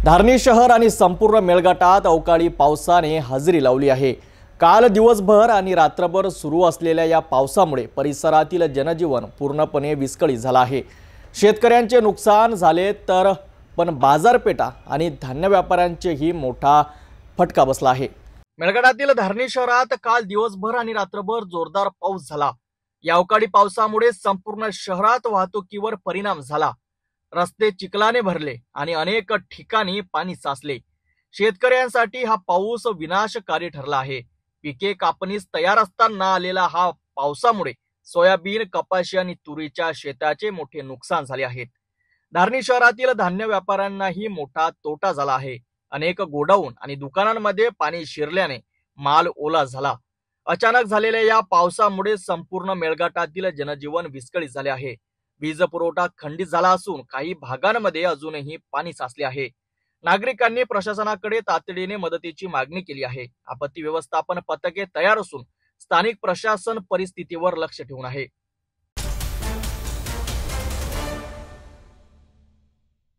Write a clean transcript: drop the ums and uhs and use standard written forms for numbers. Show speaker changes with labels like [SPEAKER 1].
[SPEAKER 1] धारणी शहर आणि संपूर्ण मेळघाटात अवकाळी पावसाने हजेरी लावली आहे। काल दिवसभर आणि रात्रभर सुरू असलेल्या या पावसामुळे परिसरातील जनजीवन पूर्णपणे विस्कळीत झाले आहे। शेतकऱ्यांचे नुकसान झाले तर पण बाजारपेठा आणि धान्य व्यापाऱ्यांचेही मोठा फटका बसला आहे। मेळघाटातील धारणी शहरात काल दिवसभर आणि रात्रभर जोरदार पाऊस झाला। या अवकाळी पावसामुळे संपूर्ण शहरात वाहतुकीवर परिणाम झाला। रस्ते चिखलाने भरले आणि अनेक ठिकाणी पाणी साचले। शेतकऱ्यांसाठी हा पाऊस विनाशकारी ठरला आहे। पिके कापणीस तयार असताना आलेला हा पावसामुळे सोयाबीन, कपाशी आणि तुरीच्या शेताचे मोठे नुकसान झाले आहे। धारणी शहरातील धान्य व्यापाऱ्यांनाही मोठा तोटा झाला आहे। अनेक गोडाऊन आणि दुकानांमध्ये पाणी शिरल्याने माल ओला झाला। अचानक झालेल्या या पावसामुळे संपूर्ण मेळघाटातील जनजीवन विस्कळीत झाले आहे। वीज पुरवठा खंडित झाला असून काही भागांमध्ये अजूनही पाणी साचले आहे। नागरिकांनी प्रशासनाकडे तातडीने मदतीची मागणी केली आहे। आपत्ती व्यवस्थापन पथके तयार असून स्थानिक प्रशासन परिस्थितीवर लक्ष ठेवून आहे।